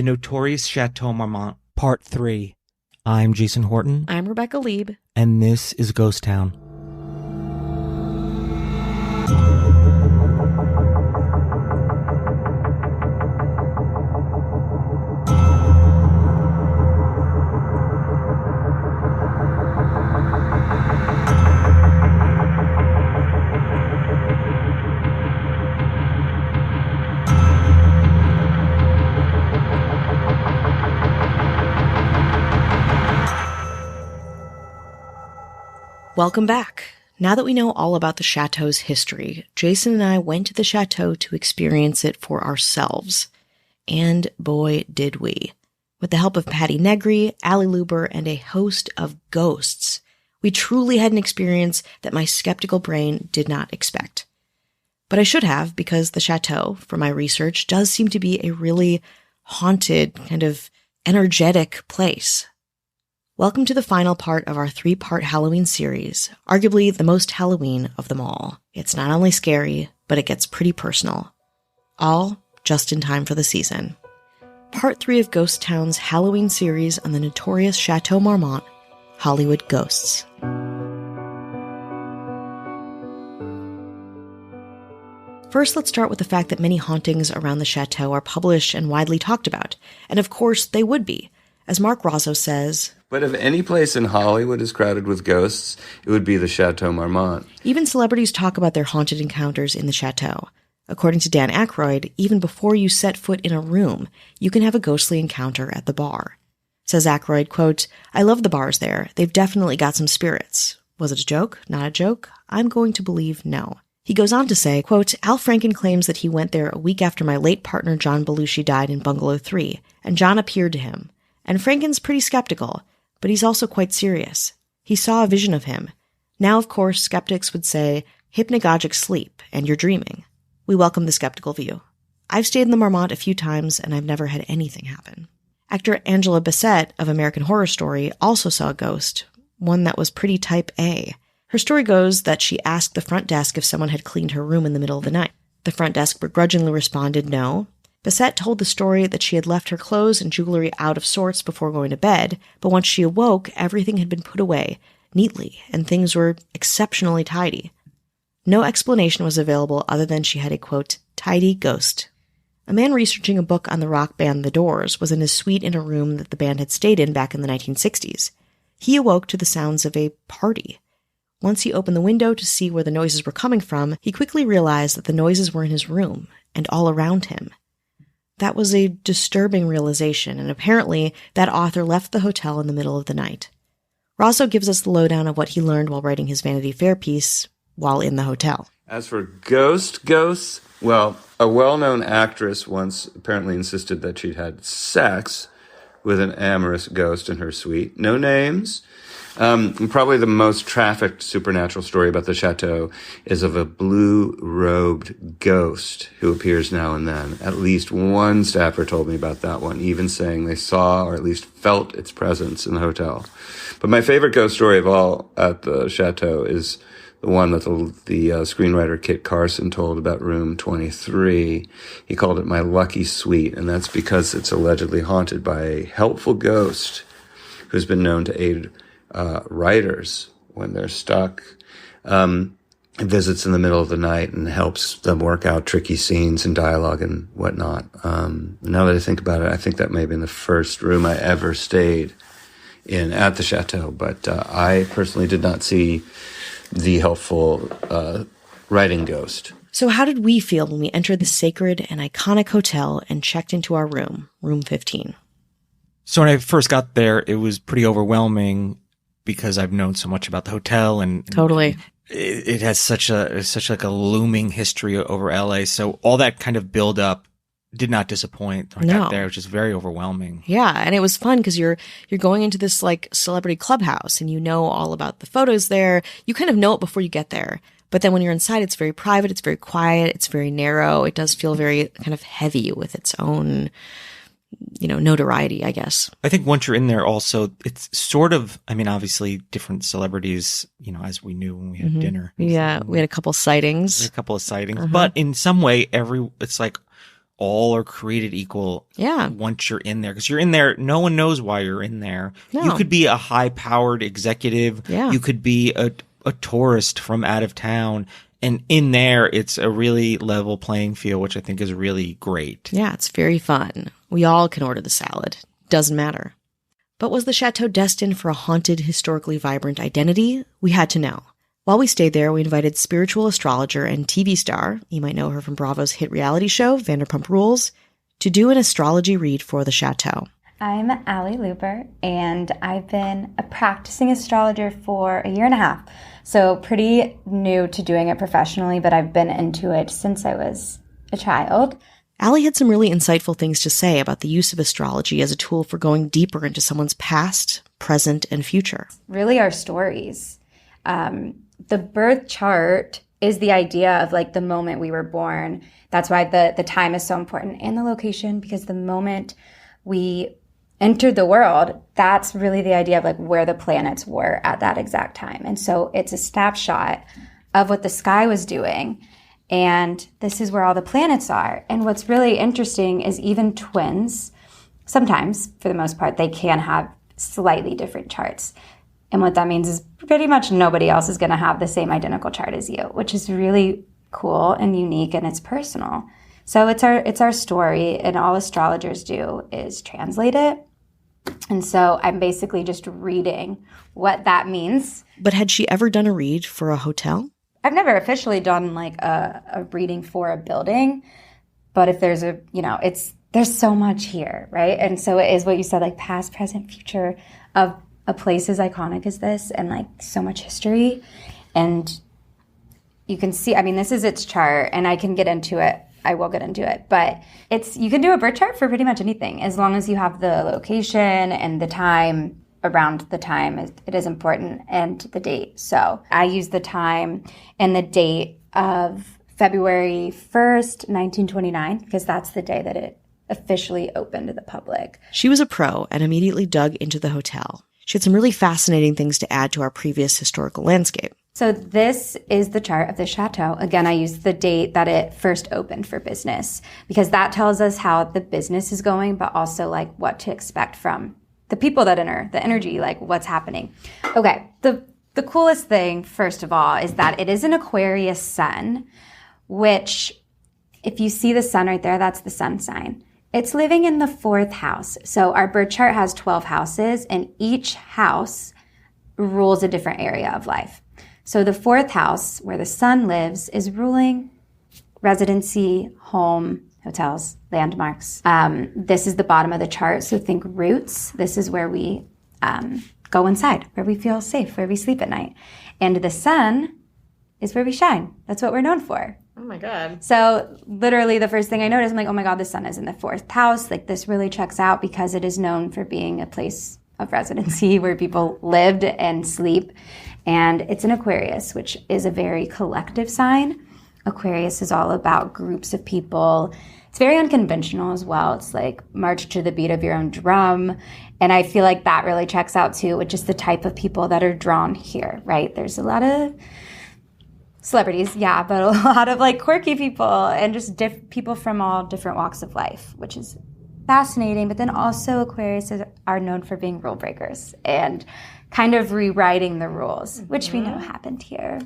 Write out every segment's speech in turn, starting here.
The Notorious Chateau Marmont, Part 3. I'm Jason Horton. I'm Rebecca Lieb. And this is Ghost Town. Welcome back. Now that we know all about the Chateau's history, Jason and I went to the Chateau to experience it for ourselves. And boy, did we. With the help of Patty Negri, Ali Luber, and a host of ghosts, we truly had an experience that my skeptical brain did not expect. But I should have, because the Chateau, for my research, does seem to be a really haunted, kind of energetic place. Welcome to the final part of our 3-part Halloween series, arguably the most Halloween of them all. It's not only scary, but it gets pretty personal. All just in time for the season. Part 3 of Ghost Town's Halloween series on the notorious Chateau Marmont, Hollywood Ghosts. First, let's start with the fact that many hauntings around the Chateau are published and widely talked about. And of course, they would be. As Mark Rozzo says, but if any place in Hollywood is crowded with ghosts, it would be the Chateau Marmont. Even celebrities talk about their haunted encounters in the Chateau. According to Dan Aykroyd, even before you set foot in a room, you can have a ghostly encounter at the bar. Says Aykroyd, quote, "I love the bars there. They've definitely got some spirits. Was it a joke? Not a joke? I'm going to believe no." He goes on to say, quote, "Al Franken claims that he went there a week after my late partner John Belushi died in Bungalow 3, and John appeared to him. And Franken's pretty skeptical, but he's also quite serious. He saw a vision of him. Now, of course, skeptics would say, hypnagogic sleep, and you're dreaming. We welcome the skeptical view. I've stayed in the Marmont a few times, and I've never had anything happen." Actor Angela Bassett of American Horror Story also saw a ghost, one that was pretty type A. Her story goes that she asked the front desk if someone had cleaned her room in the middle of the night. The front desk begrudgingly responded no. Bassett told the story that she had left her clothes and jewelry out of sorts before going to bed, but once she awoke, everything had been put away, neatly, and things were exceptionally tidy. No explanation was available other than she had a, quote, tidy ghost. A man researching a book on the rock band The Doors was in his suite in a room that the band had stayed in back in the 1960s. He awoke to the sounds of a party. Once he opened the window to see where the noises were coming from, he quickly realized that the noises were in his room and all around him. That was a disturbing realization, and apparently that author left the hotel in the middle of the night. Rozzo gives us the lowdown of what he learned while writing his Vanity Fair piece while in the hotel. As for ghosts, well, a well-known actress once apparently insisted that she'd had sex with an amorous ghost in her suite. No names. Probably the most trafficked supernatural story about the Chateau is of a blue-robed ghost who appears now and then. At least one staffer told me about that one, even saying they saw or at least felt its presence in the hotel. But my favorite ghost story of all at the Chateau is the one that the screenwriter Kit Carson told about room 23. He called it My Lucky Suite, and that's because it's allegedly haunted by a helpful ghost who's been known to aid writers when they're stuck. Visits in the middle of the night and helps them work out tricky scenes and dialogue and whatnot. Now that I think about it, I think that may have been the first room I ever stayed in at the Chateau, but I personally did not see the helpful writing ghost. So how did we feel when we entered the sacred and iconic hotel and checked into our room, room 15? So when I first got there, it was pretty overwhelming because I've known so much about the hotel and totally. It has such like a looming history over LA. So all that kind of build up did not disappoint when I got there. It was just very overwhelming. Yeah, and it was fun because you're going into this like celebrity clubhouse and you know all about the photos there. You kind of know it before you get there. But then when you're inside, it's very private, it's very quiet, it's very narrow. It does feel very kind of heavy with its own, notoriety, I guess. I think once you're in there also, it's sort of, obviously different celebrities, as we knew when we had dinner. Yeah, we had a couple sightings. But in some way, it's like all are created equal. Yeah. Once you're in there, because you're in there, no one knows why you're in there. No. You could be a high-powered executive. Yeah. You could be a tourist from out of town. And in there, it's a really level playing field, which I think is really great. Yeah, it's very fun. We all can order the salad. Doesn't matter. But was the Chateau destined for a haunted, historically vibrant identity? We had to know. While we stayed there, we invited spiritual astrologer and TV star, you might know her from Bravo's hit reality show, Vanderpump Rules, to do an astrology read for the Chateau. I'm Allie Luber, and I've been a practicing astrologer for a year and a half. So pretty new to doing it professionally, but I've been into it since I was a child. Allie had some really insightful things to say about the use of astrology as a tool for going deeper into someone's past, present, and future. Really our stories. The birth chart is the idea of like the moment we were born. That's why the time is so important, and the location, because the moment we entered the world, that's really the idea of like where the planets were at that exact time. And so it's a snapshot of what the sky was doing. And this is where all the planets are. And what's really interesting is even twins, sometimes, for the most part, they can have slightly different charts. And what that means is pretty much nobody else is going to have the same identical chart as you, which is really cool and unique, and it's personal. So it's our story, and all astrologers do is translate it. And so I'm basically just reading what that means. But had she ever done a read for a hotel? I've never officially done like a reading for a building, but if there's there's so much here, right? And so it is what you said, like past, present, future of a place as iconic as this, and like so much history. And you can see, I mean, this is its chart, and I can get into it. I will get into it, but you can do a birth chart for pretty much anything as long as you have the location and the time. Around the time it is important, and the date. So I use the time and the date of February 1st, 1929, because that's the day that it officially opened to the public. She was a pro and immediately dug into the hotel. She had some really fascinating things to add to our previous historical landscape. So this is the chart of the Chateau. Again, I use the date that it first opened for business, because that tells us how the business is going, but also like what to expect from the people that enter, the energy, like what's happening. Okay, the coolest thing, first of all, is that it is an Aquarius sun, which if you see the sun right there, that's the sun sign. It's living in the 4th house. So our birth chart has 12 houses, and each house rules a different area of life. So the 4th house, where the sun lives, is ruling residency, home, hotels, landmarks. This is the bottom of the chart, so think roots. This is where we go inside, where we feel safe, where we sleep at night. And the sun is where we shine. That's what we're known for. Oh my God. So literally the first thing I noticed, I'm like, oh my God, the sun is in the 4th house. Like this really checks out, because it is known for being a place of residency where people lived and sleep. And it's an Aquarius, which is a very collective sign. Aquarius is all about groups of people. It's very unconventional as well. It's like march to the beat of your own drum. And I feel like that really checks out too, with just the type of people that are drawn here, right? There's a lot of celebrities, yeah, but a lot of like quirky people and just people from all different walks of life, which is fascinating. But then also Aquarius are known for being rule breakers and kind of rewriting the rules, which we know happened here.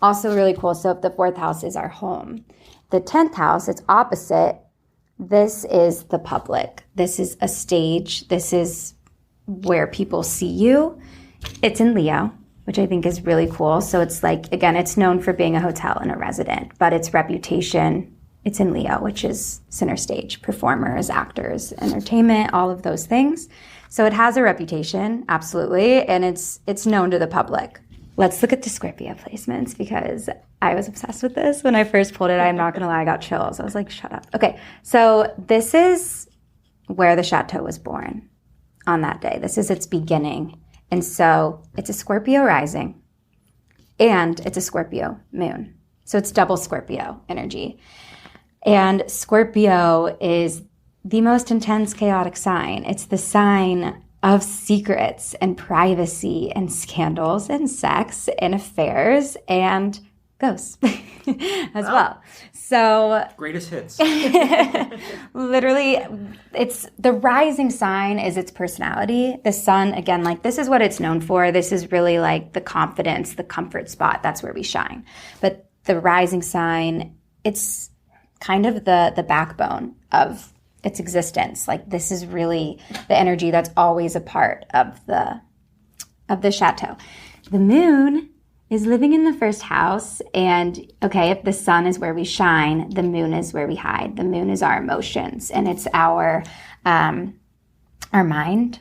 Also really cool. So if the 4th house is our home, the 10th house, it's opposite. This is the public. This is a stage. This is where people see you. It's in Leo, which I think is really cool. So it's like, again, it's known for being a hotel and a resident, but its reputation, it's in Leo, which is center stage, performers, actors, entertainment, all of those things. So it has a reputation, absolutely, and it's known to the public. Let's look at the Scorpio placements, because I was obsessed with this when I first pulled it. I'm not going to lie, I got chills. I was like, shut up. Okay, so this is where the Chateau was born on that day. This is its beginning. And so it's a Scorpio rising, and it's a Scorpio moon. So it's double Scorpio energy. And Scorpio is the most intense, chaotic sign. It's the sign of secrets and privacy and scandals and sex and affairs and ghosts as well. So greatest hits. Literally, it's the rising sign is its personality. The sun, again, like this is what it's known for. This is really like the confidence, the comfort spot. That's where we shine. But the rising sign, it's kind of the backbone of its existence. Like this is really the energy that's always a part of the chateau. The moon is living in the first house, and okay, if the sun is where we shine, the moon is where we hide. The moon is our emotions, and it's our mind.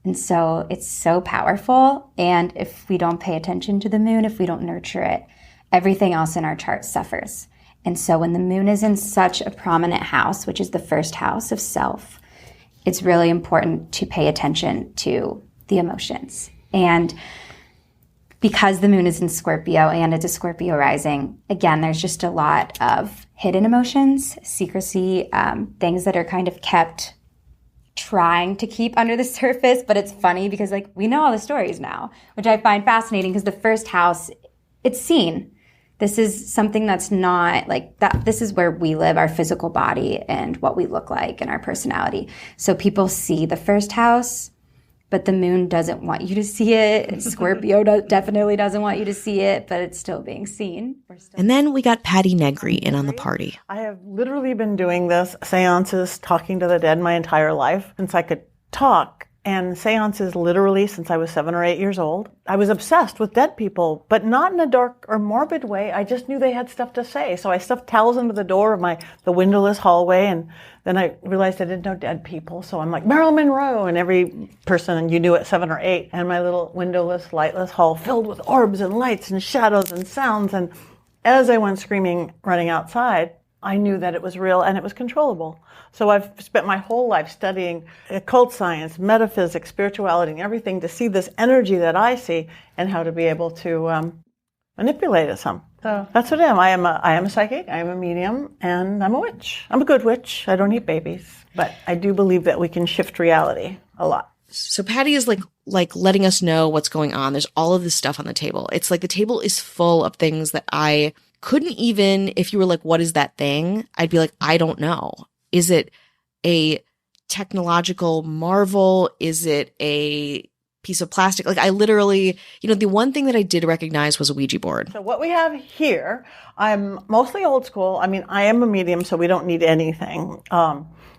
And so it's so powerful. And if we don't pay attention to the moon, if we don't nurture it, everything else in our chart suffers. And so when the moon is in such a prominent house, which is the first house of self, it's really important to pay attention to the emotions. And because the moon is in Scorpio and it's a Scorpio rising, again, there's just a lot of hidden emotions, secrecy, things that are kind of kept trying to keep under the surface. But it's funny because like we know all the stories now, which I find fascinating because the first house, it's seen. This is something that's not like that. This is where we live, our physical body and what we look like and our personality. So people see the first house, but the moon doesn't want you to see it. Scorpio definitely doesn't want you to see it, but it's still being seen. And then we got Patty Negri in on the party. I have literally been doing this, seances, talking to the dead my entire life since I could talk. And seances literally since I was 7 or 8 years old. I was obsessed with dead people, but not in a dark or morbid way. I just knew they had stuff to say. So I stuffed towels into the door of the windowless hallway, and then I realized I didn't know dead people. So I'm like, Marilyn Monroe, and every person you knew at 7 or 8. And my little windowless, lightless hall filled with orbs and lights and shadows and sounds. And as I went screaming, running outside, I knew that it was real and it was controllable. So I've spent my whole life studying occult science, metaphysics, spirituality, and everything to see this energy that I see and how to be able to manipulate it some. So that's what I am. I am a psychic, I am a medium, and I'm a witch. I'm a good witch. I don't eat babies. But I do believe that we can shift reality a lot. So Patty is like letting us know what's going on. There's all of this stuff on the table. It's like the table is full of things that I couldn't even, if you were like, what is that thing? I'd be like, I don't know. Is it a technological marvel? Is it a piece of plastic? Like I literally, the one thing that I did recognize was a Ouija board. So what we have here, I'm mostly old school. I mean, I am a medium, so we don't need anything.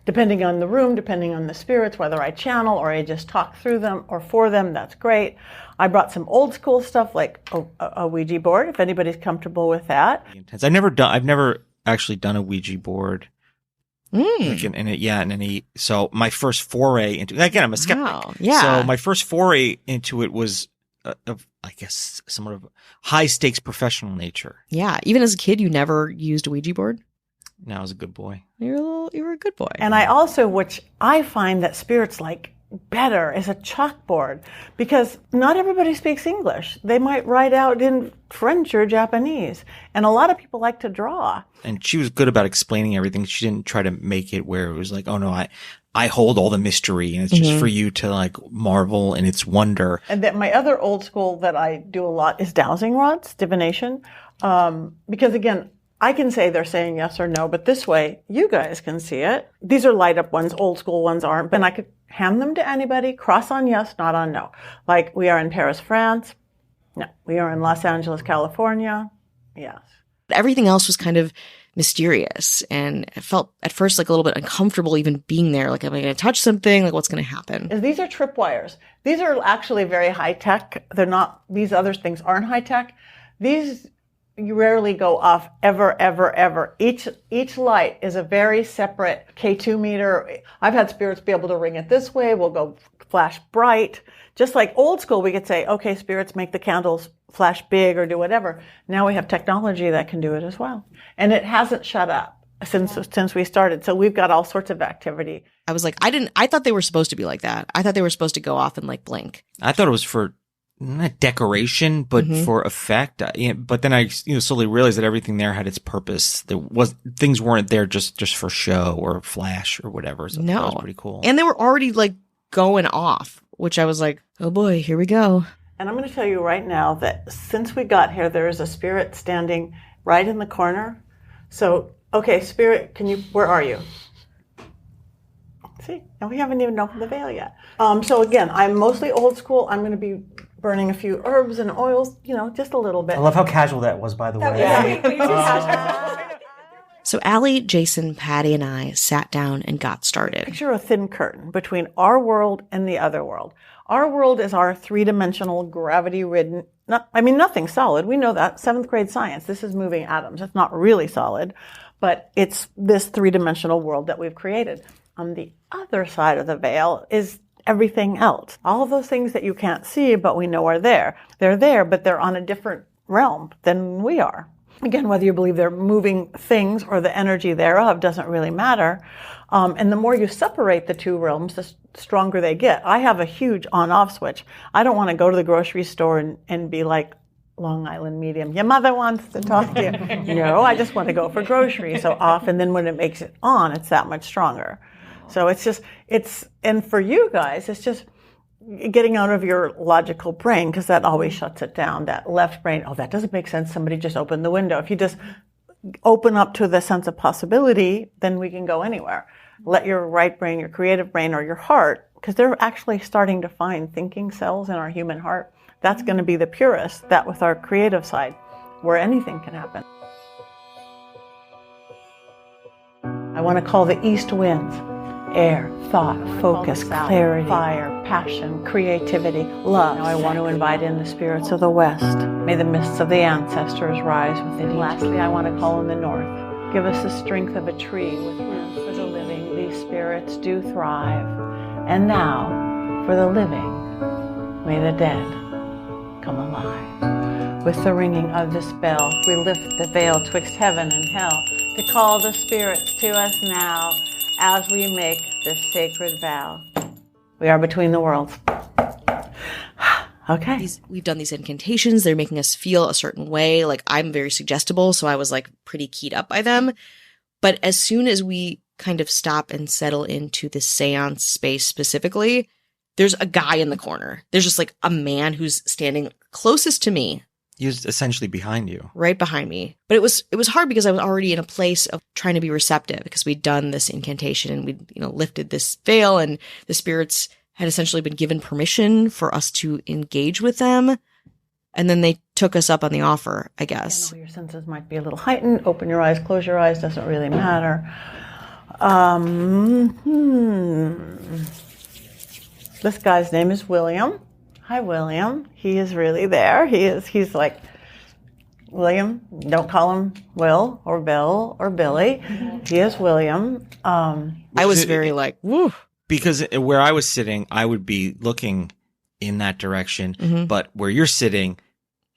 Depending on the room, depending on the spirits, whether I channel or I just talk through them or for them, that's great. I brought some old school stuff like a Ouija board, if anybody's comfortable with that. I've never actually done a Ouija board. Like in it, yeah, in any. So my first foray into, again, I'm a skeptic. Wow, yeah. So my first foray into it was, I guess, somewhat of high stakes professional nature. Yeah, even as a kid, you never used a Ouija board. No, I was a good boy. You were a good boy. And I also, which I find that spirits like better, is a chalkboard, because not everybody speaks English. They might write out in French or Japanese, and a lot of people like to draw. And she was good about explaining everything. She didn't try to make it where it was like, oh no, I hold all the mystery, and it's just for you to like marvel in its wonder. And then my other old school that I do a lot is dowsing rods, divination, because again, I can say they're saying yes or no, but this way you guys can see it. These are light up ones, old school ones aren't, but I could hand them to anybody, cross on yes, not on no. Like we are in Paris, France. No. We are in Los Angeles, California. Yes. Everything else was kind of mysterious, and it felt at first like a little bit uncomfortable even being there. Like, am I going to touch something? Like, what's going to happen? These are tripwires. These are actually very high tech. They're not, these other things aren't high tech. These you rarely go off ever, ever, ever. Each light is a very separate K2 meter. I've had spirits be able to ring it this way. We'll go flash bright. Just like old school, we could say, okay, spirits, make the candles flash big or do whatever. Now we have technology that can do it as well. And it hasn't shut up since we started. So we've got all sorts of activity. I was like, I thought they were supposed to be like that. I thought they were supposed to go off and like blink. I thought it was for not decoration, but for effect. But then I, slowly realized that everything there had its purpose. Things weren't there just for show or flash or whatever. So that was pretty cool. And they were already like going off, which I was like, oh boy, here we go. And I'm going to tell you right now that since we got here, there is a spirit standing right in the corner. So, okay, spirit, where are you? See, and we haven't even opened the veil yet. So again, I'm mostly old school. I'm going to be burning a few herbs and oils, just a little bit. I love how casual that was, by the way. So Allie, Jason, Patty, and I sat down and got started. Picture a thin curtain between our world and the other world. Our world is our three-dimensional, gravity-ridden, nothing solid. We know that. 7th grade science. This is moving atoms. It's not really solid, but it's this three-dimensional world that we've created. On the other side of the veil is everything else. All of those things that you can't see, but we know are there. They're there, but they're on a different realm than we are. Again, whether you believe they're moving things or the energy thereof doesn't really matter. And the more you separate the two realms, the stronger they get. I have a huge on-off switch. I don't want to go to the grocery store and be like Long Island medium. Your mother wants to talk to you. No, I just want to go for groceries. So off, and then when it makes it on, it's that much stronger. So and for you guys, it's just getting out of your logical brain, because that always shuts it down. That left brain, that doesn't make sense. Somebody just opened the window. If you just open up to the sense of possibility, then we can go anywhere. Let your right brain, your creative brain, or your heart, because they're actually starting to find thinking cells in our human heart. That's going to be the purest, that with our creative side, where anything can happen. I want to call the east winds. Air, thought, focus, clarity, fire, passion, creativity, love. Now I want to invite in the spirits of the west. May the mists of the ancestors rise within each. Lastly, I want to call in the north. Give us the strength of a tree with roots for the living. These spirits do thrive. And now, for the living, may the dead come alive. With the ringing of this bell, we lift the veil twixt heaven and hell to call the spirits to us now, as we make this sacred vow. We are between the worlds. Okay. We've done these incantations. They're making us feel a certain way. Like, I'm very suggestible, so I was like pretty keyed up by them. But as soon as we kind of stop and settle into the seance space specifically, there's a guy in the corner. There's just like a man who's standing closest to me. He was essentially behind you. Right behind me. But it was hard because I was already in a place of trying to be receptive, because we'd done this incantation and we'd, lifted this veil, and the spirits had essentially been given permission for us to engage with them. And then they took us up on the offer, I guess. Your senses might be a little heightened. Open your eyes, close your eyes, doesn't really matter. This guy's name is William. Hi, William. He is really there. He's like, William, don't call him Will or Bill or Billy. He is William. I was very like, woo. Because where I was sitting, I would be looking in that direction. But where you're sitting,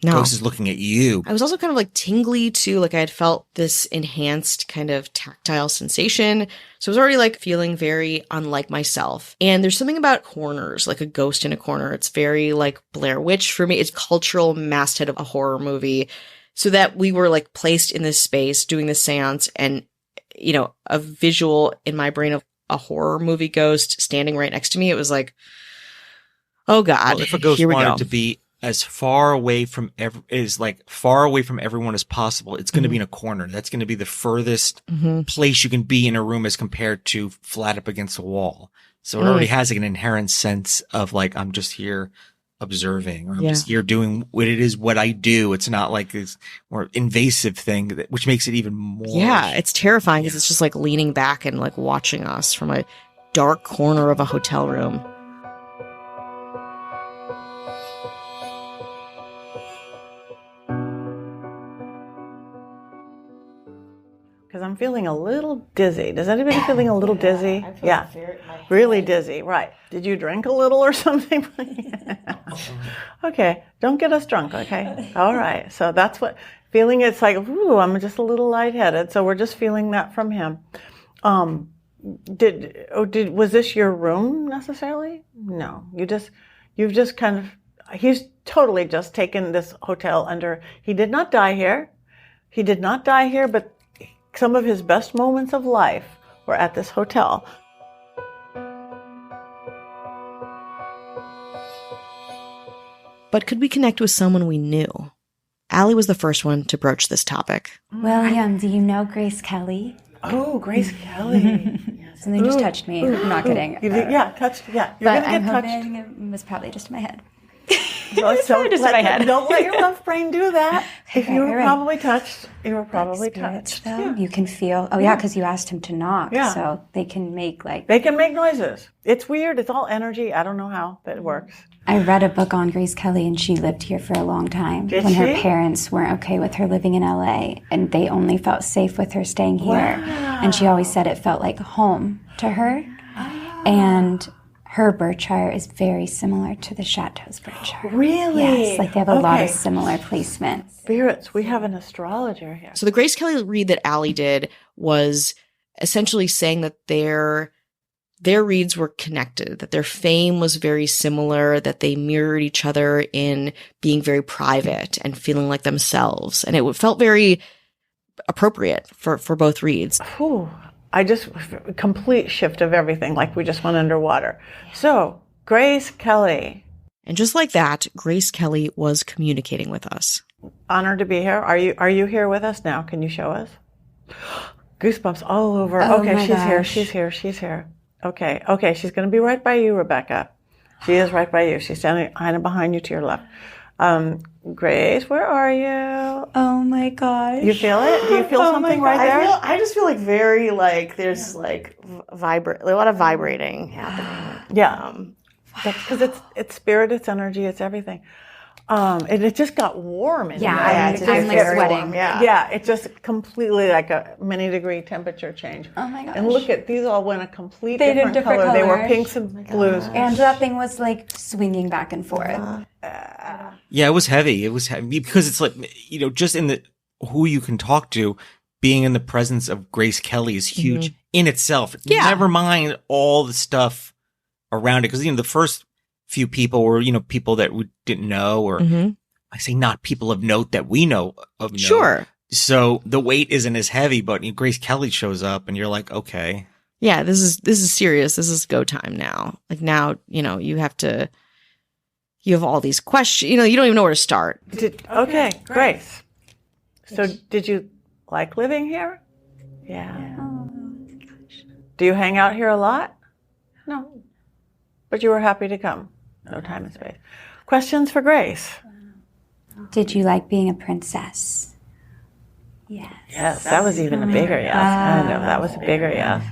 Ghost is looking at you. I was also kind of like tingly too. Like, I had felt this enhanced kind of tactile sensation. So I was already like feeling very unlike myself. And there's something about corners, like a ghost in a corner. It's very like Blair Witch for me. It's cultural masthead of a horror movie. So that we were like placed in this space doing this seance, and, a visual in my brain of a horror movie ghost standing right next to me. It was like, oh God, well, if a ghost wanted to be as far away from far away from everyone as possible, it's going to be in a corner. That's going to be the furthest place you can be in a room as compared to flat up against a wall. So it already has like an inherent sense of like, I'm just here observing, or I'm just here doing what I do. It's not like this more invasive thing, which makes it even more. Yeah, it's terrifying because it's just like leaning back and like watching us from a dark corner of a hotel room. Because I'm feeling a little dizzy. Does anybody feeling a little dizzy? Yeah, really dizzy. Right. Did you drink a little or something? Okay, don't get us drunk. Okay. All right. So that's what feeling. It's like, ooh, I'm just a little lightheaded. So we're just feeling that from him. Was this your room necessarily? No. You've just kind of. He's totally just taken this hotel under. He did not die here. But some of his best moments of life were at this hotel. But could we connect with someone we knew? Allie was the first one to broach this topic. William, do you know Grace Kelly? Oh, Grace Kelly. Something just touched me. I'm not kidding. Touched. Yeah, you're But gonna I'm get touched. hoping it was probably just in my head. Just in my head. Don't let your left brain do that. If you were right. probably touched, you were probably Spirits, touched. though, Yeah. you can feel. Oh yeah, because you asked him to knock. Yeah. So they can make They can make noises. It's weird. It's all energy. I don't know how, but it works. I read a book on Grace Kelly, and she lived here for a long time. Did when she? her parents weren't okay with her living in LA, and they only felt safe with her staying here. Wow. And she always said it felt like home to her. And her birth chart is very similar to the Chateau's birth chart. Really? Yes, like they have a lot of similar placements. Spirits. We have an astrologer here. So the Grace Kelly read that Allie did was essentially saying that their reads were connected, that their fame was very similar, that they mirrored each other in being very private and feeling like themselves. And it felt very appropriate for both reads. Whew. I just, complete shift of everything, like we just went underwater. So, Grace Kelly. And just like that, Grace Kelly was communicating with us. Honored to be here. Are you here with us now? Can you show us? Goosebumps all over. Oh okay, my she's here. She's here. Okay, she's going to be right by you, Rebecca. She is right by you. She's standing kind of behind you to your left. Grace, where are you? Oh my gosh. You feel it? Do you feel something right there? I just feel like very like there's like a lot of vibrating happening. Yeah. Because it's spirit, it's energy, it's everything. And it just got warm in here. I'm like sweating. Yeah, it just completely like a many degree temperature change. Oh my gosh. And look at, these all went a complete They did different different color. They were colors. pinks and blues. And that thing was like swinging back and forth. Yeah, it was heavy. It was heavy because it's like, just in the who you can talk to, being in the presence of Grace Kelly is huge in itself. Yeah. Never mind all the stuff around it. Because, the first few people were, people that we didn't know, or I say not people of note that we know of note. Sure. So the weight isn't as heavy, but Grace Kelly shows up and you're like, okay. Yeah, this is serious. This is go time now. Like now, you have all these questions. You don't even know where to start. Okay, Grace. So did you like living here? Yeah. Do you hang out here a lot? No. But you were happy to come. No time and space. Questions for Grace? Did you like being a princess? Yes. Yes, that was even a bigger yes. I know, that was a bigger yes.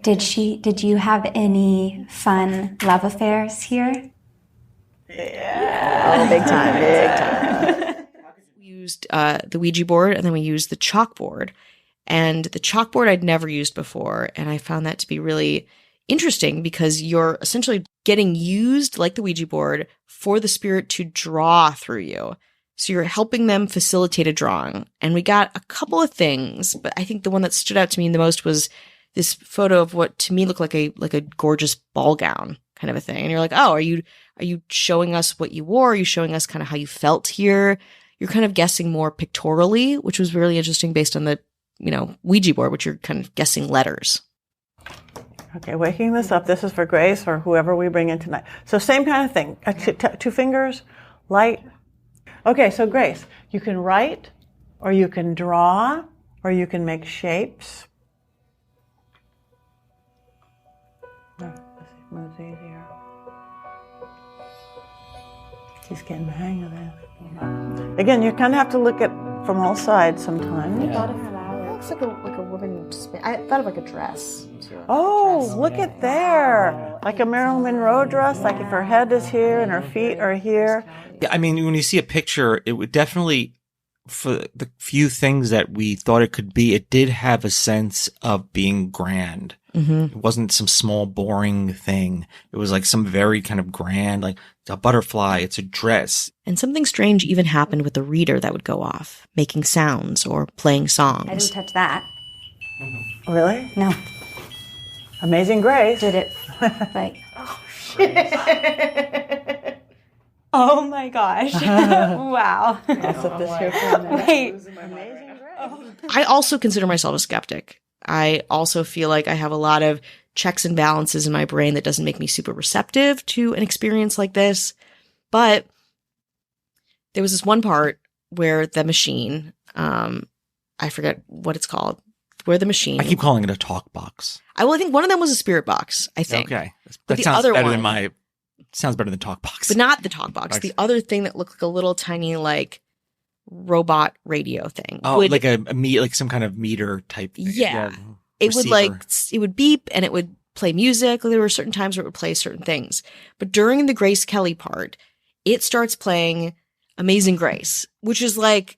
Did you have any fun love affairs here? Oh, big time. We used the Ouija board, and then we used the chalkboard. And the chalkboard I'd never used before, and I found that to be really interesting because you're essentially getting used, like the Ouija board, for the spirit to draw through you. So you're helping them facilitate a drawing. And we got a couple of things, but I think the one that stood out to me the most was this photo of what to me looked like a gorgeous ball gown kind of a thing. And you're like, oh, are you showing us what you wore? Are you showing us kind of how you felt here? You're kind of guessing more pictorially, which was really interesting based on the, Ouija board, which you're kind of guessing letters. Okay, waking this up. This is for Grace or whoever we bring in tonight. So same kind of thing. 2 fingers, light. Okay, so Grace, you can write, or you can draw, or you can make shapes. Let's see if it moves easier. She's getting the hang of this. Again, you kind of have to look at from all sides sometimes. It looks like a woman. I thought of like a dress. Too. Oh, look at there. Like a Marilyn Monroe dress, like if her head is here and her feet are here. Yeah, I mean, when you see a picture, it would definitely, for the few things that we thought it could be, it did have a sense of being grand. It wasn't some small, boring thing. It was like some very kind of grand, like it's a butterfly, it's a dress. And something strange even happened with the reader that would go off, making sounds or playing songs. I didn't touch that. Really? No. Amazing Grace. Did it like oh my gosh. Wow. I'll set this here for a minute. Wait. Amazing Grace. I also consider myself a skeptic. I also feel like I have a lot of checks and balances in my brain that doesn't make me super receptive to an experience like this. But there was this one part where the machine, I forget what it's called, where the machine. I keep calling it a talk box. I think one of them was a spirit box, I think. Okay. But That the sounds other better one, than sounds better than talk box. but not the talk box. The other thing that looked like a little tiny, like, robot radio thing. Oh, like like some kind of meter type thing. Yeah. It would it would beep and it would play music. There were certain times where it would play certain things. But during the Grace Kelly part, it starts playing Amazing Grace, which is like,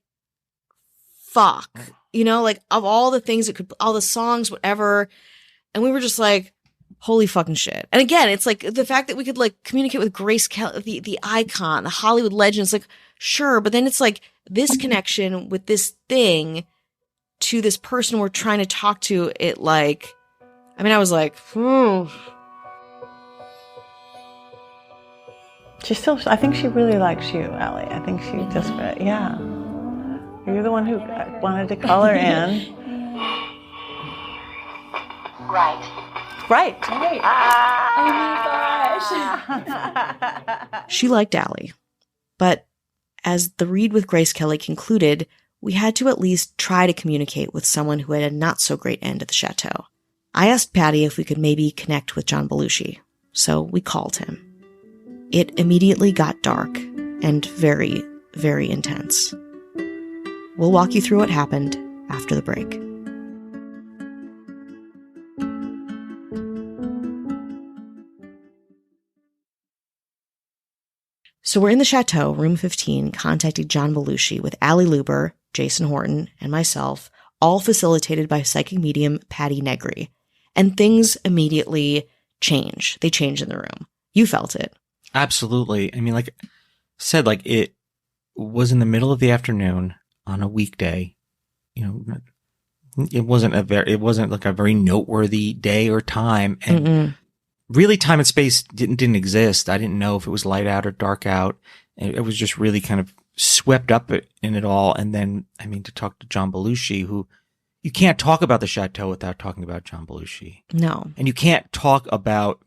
fuck, like of all the things all the songs, whatever. And we were just like, holy fucking shit. And again, it's like the fact that we could like communicate with Grace Kelly, the icon, the Hollywood legend. It's like, sure. But then it's like this connection with this thing to this person we're trying to talk to. It like, I was like, I think she really likes you, Allie. I think she just, yeah. You're the one who wanted to call her in. Right. Oh my gosh. She liked Allie. But as the read with Grace Kelly concluded, we had to at least try to communicate with someone who had a not so great end at the chateau. I asked Patty if we could maybe connect with John Belushi, so we called him. It immediately got dark and very, very intense. We'll walk you through what happened after the break. So we're in the Chateau, room 15, contacting John Belushi with Allie Luber, Jason Horton, and myself, all facilitated by psychic medium Patty Negri. And things immediately change. They change in the room. You felt it. Absolutely. Like I said, like it was in the middle of the afternoon on a weekday. It wasn't like a very noteworthy day or time. And really time and space didn't exist. I didn't know if it was light out or dark out. It was just really kind of swept up in it all. And then, to talk to John Belushi, who you can't talk about the Chateau without talking about John Belushi. No. And you can't talk about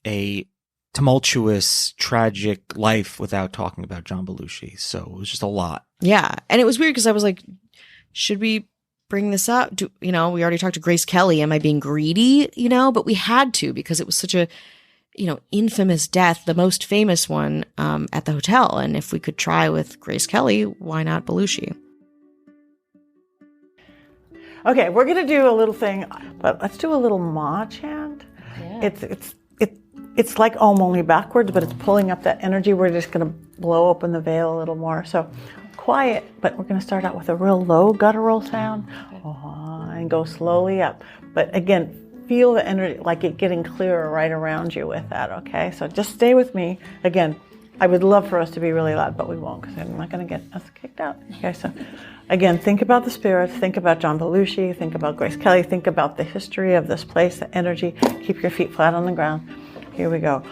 a tumultuous, tragic life without talking about John Belushi. So it was just a lot. Yeah. And it was weird because I was like, should we bring this up? We already talked to Grace Kelly. Am I being greedy? But we had to because it was such a, infamous death, the most famous one at the hotel. And if we could try with Grace Kelly, why not Belushi? Okay, we're going to do a little thing, but let's do a little ma chant. Yeah. It's like Om, only backwards, but it's pulling up that energy. We're just going to blow open the veil a little more. So quiet, but we're going to start out with a real low guttural sound and go slowly up. But again, feel the energy, like it getting clearer right around you with that, okay? So just stay with me. Again, I would love for us to be really loud, but we won't because I'm not going to get us kicked out. Okay, so again, think about the spirits, think about John Belushi, think about Grace Kelly, think about the history of this place, the energy. Keep your feet flat on the ground. Here we go.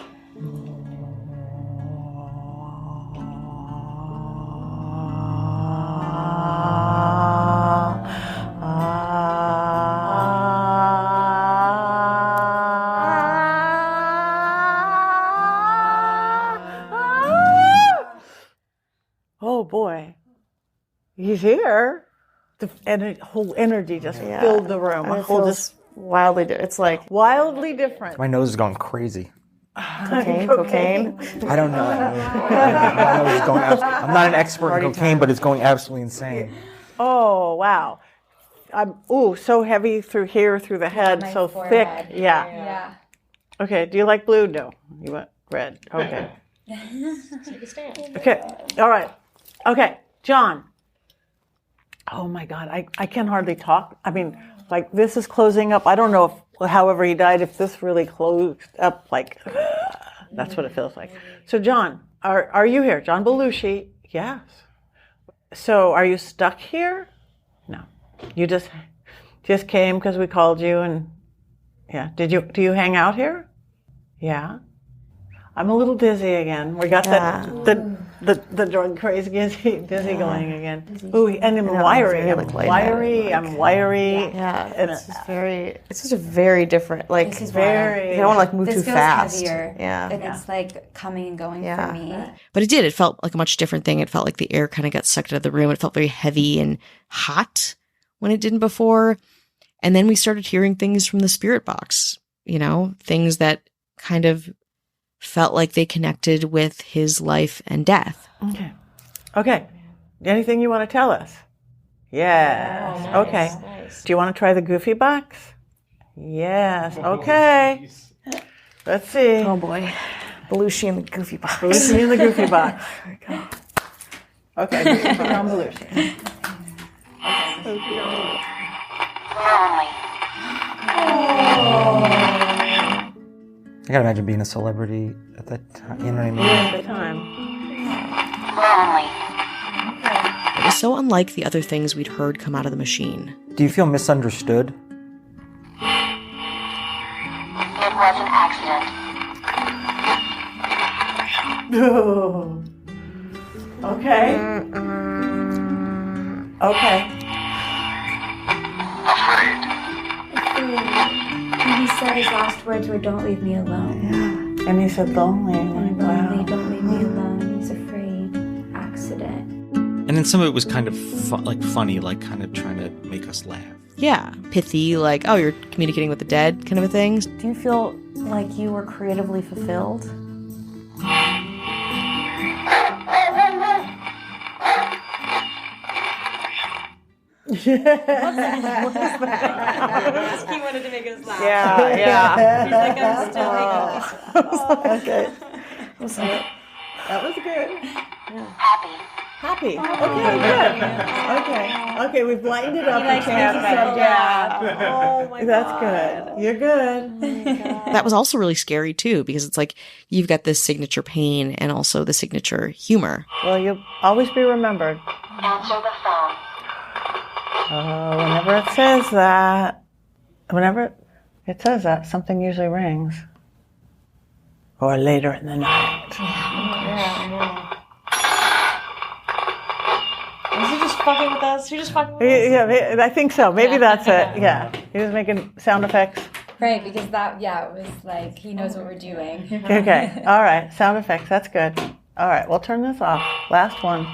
Oh boy, he's here. The whole energy just filled the room. It feels wildly different. It's like wildly different. My nose is going crazy. Cocaine. I don't know. My nose is going I'm not an expert in cocaine, but it's going absolutely insane. Oh wow. So heavy through here, through the head, so thick. Yeah. Okay, do you like blue? No. You want red. Okay. Take a stand. Okay. All right. Okay. John. Oh my God. I can hardly talk. Like this is closing up. I don't know if, however he died, if this really closed up, like, that's what it feels like. So John, are you here? John Belushi. Yes. So are you stuck here? No. You just came because we called you and yeah. Do you hang out here? Yeah. I'm a little dizzy again. We got The drug craze dizzy going again. Ooh, and I'm wiry. I'm wiry. Yeah, It's it's just a very different, like, This is very. I don't want to like move This too feels fast. heavier. Yeah. And it's like coming and going for me. But it did. It felt like a much different thing. It felt like the air kind of got sucked out of the room. It felt very heavy and hot when it didn't before. And then we started hearing things from the spirit box, you know, things that kind of felt like they connected with his life and death. Okay. Anything you want to tell us? Yes. Nice. Okay. Nice. Do you want to try the goofy box? Yes. Okay. Let's see. Oh boy. Belushi and the Goofy Box. Belushi in the goofy box. There we go. Okay. Put on Belushi. I gotta imagine being a celebrity at that time. You know what I mean? At the time. It was so unlike the other things we'd heard come out of the machine. Do you feel misunderstood? It was an accident. Okay. Okay. And he said his last words were, "Don't leave me alone." And he said lonely. And Like, lonely, wow. don't leave me alone. He's afraid. Accident. And then some of it was kind of funny, like kind of trying to make us laugh. Yeah. Pithy, like, oh, you're communicating with the dead kind of a thing. Do you feel like you were creatively fulfilled? He wanted to make us laugh. Yeah. He's like, I'm still Okay. That was good. Happy. Happy. Okay, good. Okay, we've lightened it up and changed the subject. Oh my That's good. You're good. That was also really scary too, because it's like you've got this signature pain and also the signature humor. Well, you'll always be remembered. Answer the phone. Whenever it says that, something usually rings. Or later in the night. Was he just fucking with us? He just fucking with us? Yeah, I think so. Maybe that's it. Yeah. He was making sound effects. Right, because that, it was like, he knows what we're doing. Okay. All right. Sound effects. That's good. All right. We'll turn this off. Last one.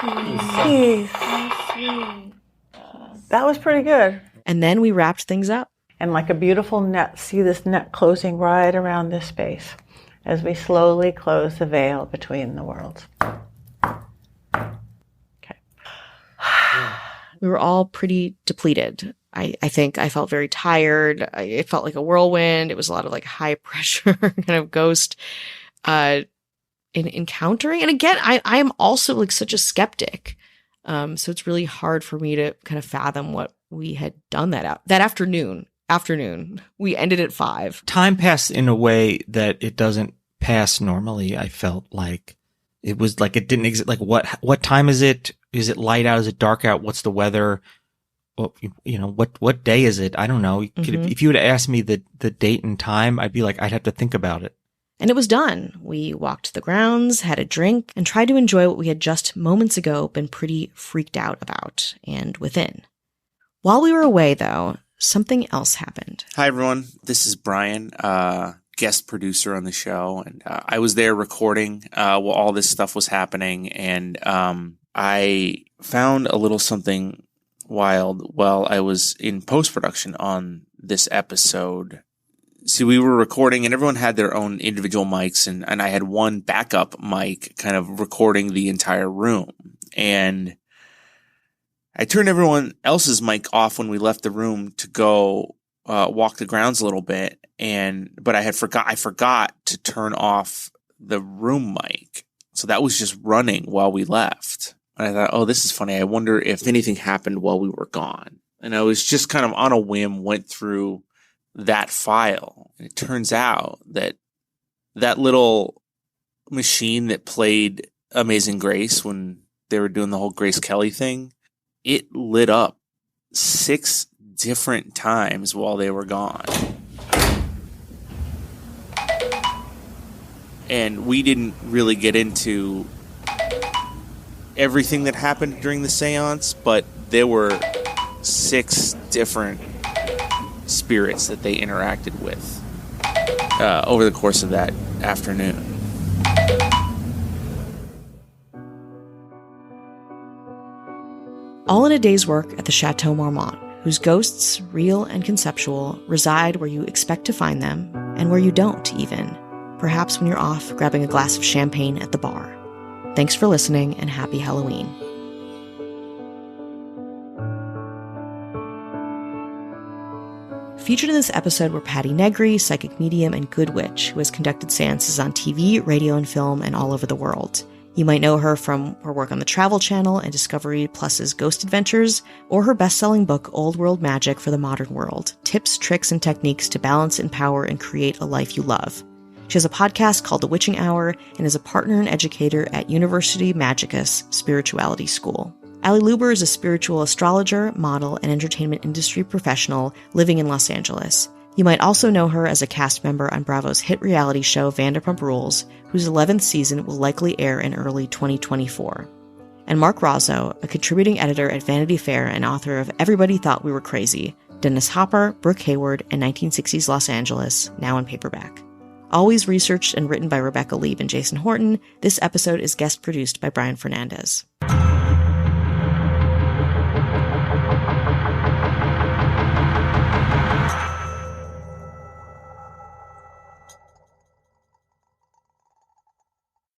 Peace. Peace. That was pretty good. And then we wrapped things up. And like a beautiful net, see this net closing right around this space as we slowly close the veil between the worlds. Okay. We were all pretty depleted. I think I felt very tired. It felt like a whirlwind. It was a lot of like high pressure kind of ghost in encountering. And again, I am also like such a skeptic. So it's really hard for me to kind of fathom what we had done that afternoon. We ended at 5. Time passed in a way that it doesn't pass normally. I felt like it was like it didn't exist. Like what time is it? Is it light out? Is it dark out? What's the weather? Well, what day is it? I don't know. If you would have asked me the date and time, I'd be like, I'd have to think about it. And it was done. We walked the grounds, had a drink, and tried to enjoy what we had just moments ago been pretty freaked out about and within. While we were away, though, something else happened. Hi, everyone. This is Brian, guest producer on the show. And I was there recording while all this stuff was happening. And I found a little something wild while I was in post-production on this episode. See, we were recording and everyone had their own individual mics. And I had one backup mic kind of recording the entire room. And I turned everyone else's mic off when we left the room to go walk the grounds a little bit, but I forgot to turn off the room mic, so that was just running while we left. And I thought, oh, this is funny. I wonder if anything happened while we were gone. And I was just kind of on a whim went through that file, and it turns out that little machine that played Amazing Grace when they were doing the whole Grace Kelly thing, it lit up 6 different times while they were gone. And we didn't really get into everything that happened during the seance, but there were 6 different spirits that they interacted with over the course of that afternoon. All in a day's work at the Chateau Marmont, whose ghosts, real and conceptual, reside where you expect to find them, and where you don't, even. Perhaps when you're off grabbing a glass of champagne at the bar. Thanks for listening, and happy Halloween. Featured in this episode were Patty Negri, psychic medium and good witch, who has conducted seances on TV, radio, and film, and all over the world. You might know her from her work on the Travel Channel and Discovery Plus's Ghost Adventures, or her best-selling book, Old World Magic for the Modern World, Tips, Tricks, and Techniques to Balance, Empower, and Create a Life You Love. She has a podcast called The Witching Hour and is a partner and educator at University Magicus Spirituality School. Ali Luber is a spiritual astrologer, model, and entertainment industry professional living in Los Angeles. You might also know her as a cast member on Bravo's hit reality show Vanderpump Rules, whose 11th season will likely air in early 2024. And Mark Rozzo, a contributing editor at Vanity Fair and author of Everybody Thought We Were Crazy, Dennis Hopper, Brooke Hayward, and 1960s Los Angeles, now in paperback. Always researched and written by Rebecca Lieb and Jason Horton, this episode is guest produced by Brian Fernandez.